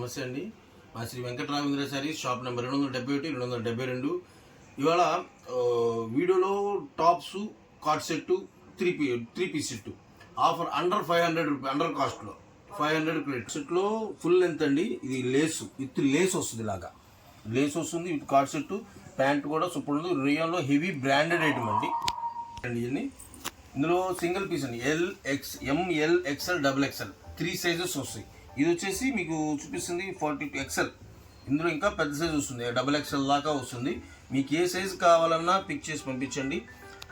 నమస్తే అండి. మా శ్రీ వెంకటరామేంద్ర సారీస్ షాప్ నెంబర్ 271 272. ఇవాళ వీడియోలో tops cord set three piece set offer under 500 rupee, under కాస్ట్లో 500 క్రెడిట్ సెట్లో ఫుల్ లెంత్ అండి. ఇది లేసు విత్ లేస్ వస్తుంది, ఇలాగా లేస్ వస్తుంది విత్ కార్డ్ సెట్. ప్యాంట్ కూడా సూపర్ ఉంది. రియాన్లో హెవీ బ్రాండెడ్ ఐటమ్ అండి. ఇవన్నీ ఇందులో సింగిల్ పీస్ అండి. ML XL XXL 3 సైజెస్ వస్తాయి. ఇది వచ్చేసి మీకు చూపిస్తుంది 42 XL. ఇందులో ఇంకా పెద్ద సైజ్ వస్తుంది, XXL దాకా వస్తుంది. మీకు ఏ సైజు కావాలన్నా పిక్ చేసి పంపించండి.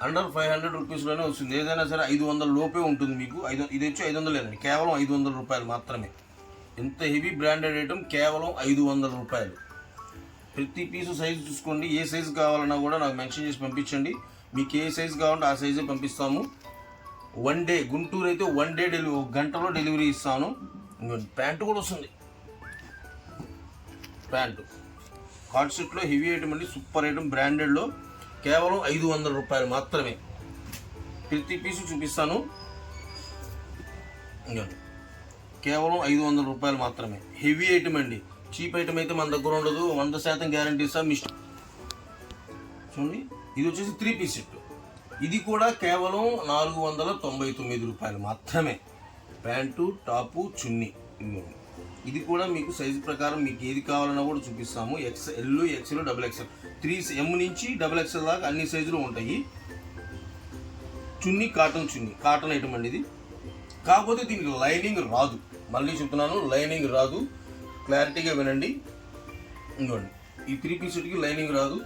అండర్ 500 రూపీస్లోనే వస్తుంది. ఏదైనా సరే 500 లోపే ఉంటుంది మీకు. ఇది వచ్చి 500 లేదండి, కేవలం 500 రూపాయలు మాత్రమే. ఎంత హెవీ బ్రాండెడ్ ఐటమ్, కేవలం 500 రూపాయలు. ప్రతి పీసు సైజు చూసుకోండి. ఏ సైజు కావాలన్నా కూడా నాకు మెన్షన్ చేసి పంపించండి. మీకు ఏ సైజు కావాలంటే ఆ సైజే పంపిస్తాము. 1 డే, గుంటూరు అయితే 1 డే డెలివరీ, గంటలో డెలివరీ ఇస్తాను. ప్యాంటు కూడా వస్తుంది. ప్యాంటు కార్డ్ సెట్లో హెవీ ఐటమ్ అండి, సూపర్ ఐటమ్, బ్రాండెడ్లో కేవలం 500 రూపాయలు మాత్రమే. ప్రతి పీసు చూపిస్తాను. కేవలం 500 రూపాయలు మాత్రమే. హెవీ ఐటమ్ అండి. చీప్ ఐటమ్ అయితే మన దగ్గర ఉండదు. 100% గ్యారంటీ ఇస్తాం. చూడండి, ఇది వచ్చేసి 3 పీస్ సెట్. ఇది కూడా కేవలం 499 రూపాయలు మాత్రమే. ప్యాంటు, టాపు, చున్నీ. ఇది కూడా మీకు సైజు ప్రకారం మీకు ఏది కావాలన్నా కూడా చూపిస్తాము. XL XL XXL 3M నుంచి XXL దాకా అన్ని సైజులు ఉంటాయి. చున్నీ కాటన్ ఐటమ్ అండి ఇది. కాకపోతే దీనికి లైనింగ్ రాదు. మళ్ళీ చెప్తున్నాను, లైనింగ్ రాదు. క్లారిటీగా వినండి. ఇంకోండి, ఈ 3 పీస్ సెట్కి లైనింగ్ రాదు.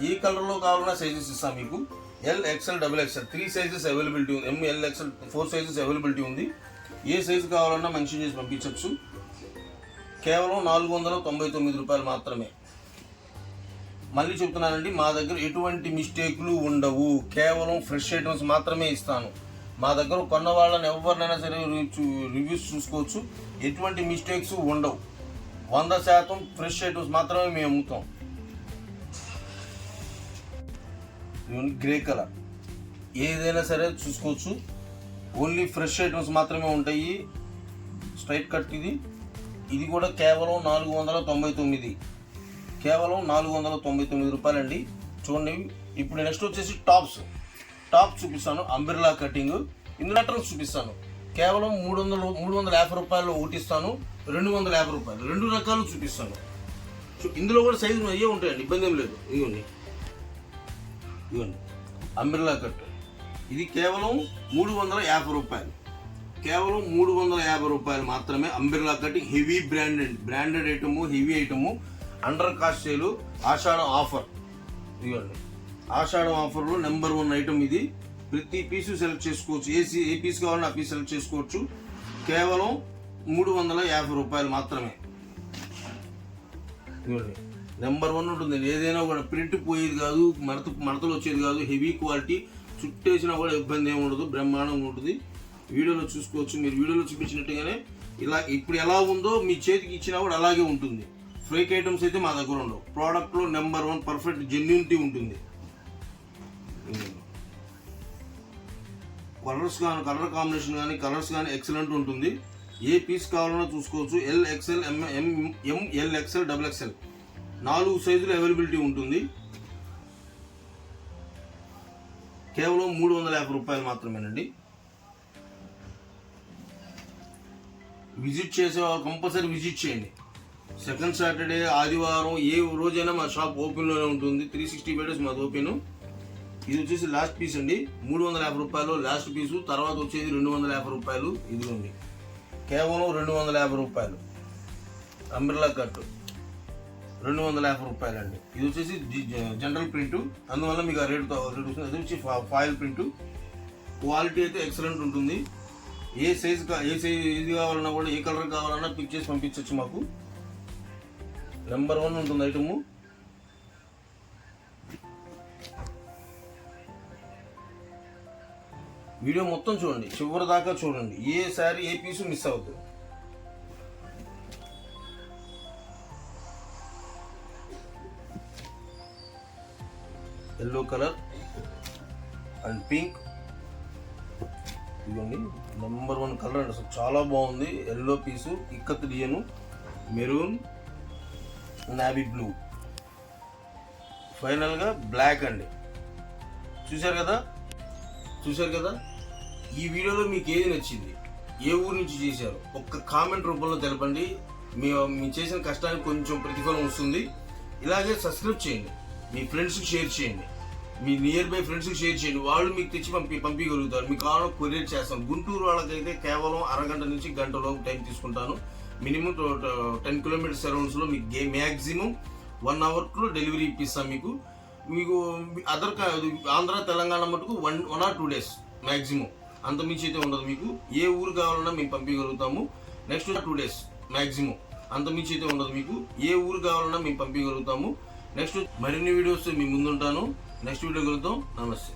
ఏ కలర్లో కావాలన్నా సైజెస్ ఇస్తాం మీకు. L XL XXL 3 sizes availability ఉంది. ML XL 4 సైజెస్ అవైలబిలిటీ ఉంది. ఏ సైజు కావాలన్నా మెన్షన్ చేసి పంపించవచ్చు. కేవలం 499 రూపాయలు మాత్రమే. మళ్ళీ చెప్తున్నానండి, మా దగ్గర ఎటువంటి మిస్టేక్లు ఉండవు. కేవలం ఫ్రెష్ ఐటమ్స్ మాత్రమే ఇస్తాను. మా దగ్గర కొన్న వాళ్ళని ఎవరినైనా సరే రివ్యూస్ చూసుకోవచ్చు. ఎటువంటి మిస్టేక్స్ ఉండవు. 100% ఫ్రెష్ ఐటమ్స్ మాత్రమే మేము అమ్ముతాం. గ్రే కలర్ ఏదైనా సరే చూసుకోవచ్చు. ఓన్లీ ఫ్రెష్ ఐటమ్స్ మాత్రమే ఉంటాయి. స్ట్రైట్ కట్ ఇది కూడా కేవలం 499. కేవలం 499 రూపాయలండి. చూడండి, ఇప్పుడు నెక్స్ట్ వచ్చేసి టాప్స్ చూపిస్తాను. Umbrella cutting. ఇందులో టర్న్స్ చూపిస్తాను. కేవలం 350 రూపాయలు ఒకటి ఇస్తాను. 250 రూపాయలు 2 రకాలు చూపిస్తాను. ఇందులో కూడా సైజు అయ్యే ఉంటాయండి, ఇబ్బంది ఏం లేదు. ఇవ్వండి అంబ్రెల్లా కట్. ఇది కేవలం 350 రూపాయలు. కేవలం 350 రూపాయలు మాత్రమే. Umbrella cut heavy branded item, heavy item, under cost సేలు, ఆషాఢం ఆఫర్. ఇవ్వండి, ఆషాఢం ఆఫర్లో నెంబర్ 1 ఐటమ్ ఇది. ప్రతి పీసు సెలెక్ట్ చేసుకోవచ్చు. ఏ పీస్ కావాలన్నా ఆ పీస్ సెలెక్ట్ చేసుకోవచ్చు. కేవలం 350 రూపాయలు మాత్రమే. ఇవ్వండి, నెంబర్ 1 ఉంటుంది. ఏదైనా కూడా ప్రింట్ పోయేది కాదు, మడతలు వచ్చేది కాదు. హెవీ క్వాలిటీ, చుట్టేసినా కూడా ఇబ్బంది ఏమి ఉండదు, బ్రహ్మాండంగా ఉంటుంది. వీడియోలో చూసుకోవచ్చు. మీరు వీడియోలో చూపించినట్టుగానే ఇలా ఇప్పుడు ఎలా ఉందో మీ చేతికి ఇచ్చినా కూడా అలాగే ఉంటుంది. ఫేక్ ఐటమ్స్ అయితే మా దగ్గర ఉండవు. ప్రోడక్ట్లో నెంబర్ 1 పర్ఫెక్ట్ జెన్యూనిటీ ఉంటుంది. కలర్ కాంబినేషన్ కానీ కలర్స్ కానీ ఎక్సలెంట్ ఉంటుంది. ఏ పీస్ కావాలన్నా చూసుకోవచ్చు. L XL ML XL XXL 4 సైజులు అవైలబిలిటీ ఉంటుంది. కేవలం 350 రూపాయలు మాత్రమేనండి. విజిట్ చేసే వాళ్ళు కంపల్సరీ విజిట్ చేయండి. సెకండ్ సాటర్డే, ఆదివారం ఏ రోజైనా మా షాప్ ఓపెన్లోనే ఉంటుంది. 365 days మాది ఓపెన్. ఇది వచ్చేసి లాస్ట్ పీస్ అండి. 350 రూపాయలు లాస్ట్ పీసు. తర్వాత వచ్చేది 250 రూపాయలు. ఇదిగోండి, కేవలం 250 రూపాయలు. అంబ్రెల్లా కట్ 250 రూపాయలు అండి. ఇది వచ్చేసి జనరల్ ప్రింట్, అందువల్ల మీకు ఆ రేటు వస్తుంది. అది వచ్చి ఫాయిల్ ప్రింట్. క్వాలిటీ అయితే ఎక్సలెంట్ ఉంటుంది. ఏ సైజు ఏది కావాలన్నా కూడా, ఏ కలర్ కావాలన్నా పిక్ చేసి పంపించవచ్చు మాకు. నెంబర్ 1 ఉంటుంది ఐటము. వీడియో మొత్తం చూడండి, చివరి దాకా చూడండి. ఏ సారీ ఏ పీసు మిస్ అవుతుంది. Yellow colour and pink. ఇదిగోండి, నెంబర్ 1 కలర్ అండి. అసలు చాలా బాగుంది. Yellow piece, ikat design. Maroon, navy blue, ఫైనల్గా బ్లాక్ అండి. చూశారు కదా. ఈ వీడియోలో మీకు ఏది నచ్చింది, ఏ ఊరు నుంచి చేశారు, ఒక్క కామెంట్ రూపంలో తెలపండి. మీ చేసిన కష్టానికి కొంచెం ప్రతిఫలం వస్తుంది. ఇలాగే సబ్స్క్రైబ్ చేయండి, మీ ఫ్రెండ్స్కి షేర్ చేయండి, మీ నియర్ బై ఫ్రెండ్స్కి షేర్ చేయండి. వాళ్ళు మీకు తెచ్చి పంపించగలుగుతారు. మీకు కావాలో కొరియర్ చేస్తాను. గుంటూరు వాళ్ళకైతే కేవలం అరగంట నుంచి గంటలోపు టైం తీసుకుంటాను. మినిమం 10 కిలోమీటర్స్ అరౌండ్స్లో మీకు మ్యాక్సిమం 1 అవర్లో డెలివరీ ఇప్పిస్తాం. మీకు అదర్ ఆంధ్ర తెలంగాణ మటుకు 1 or 2 days మ్యాక్సిమం, అంతమించి అయితే ఉండదు. మీకు ఏ ఊరు కావాలన్నా మేము పంపించగలుగుతాము. నెక్స్ట్ 2 days మ్యాక్సిమం, అంతమించి అయితే ఉండదు. మీకు ఏ ఊరు కావాలన్నా మేము పంపించగలుగుతాము. నెక్స్ట్ మరిన్ని వీడియోస్ మీ ముందుంటాను. నెక్స్ట్ వీడియో కలుద్దాం. నమస్తే.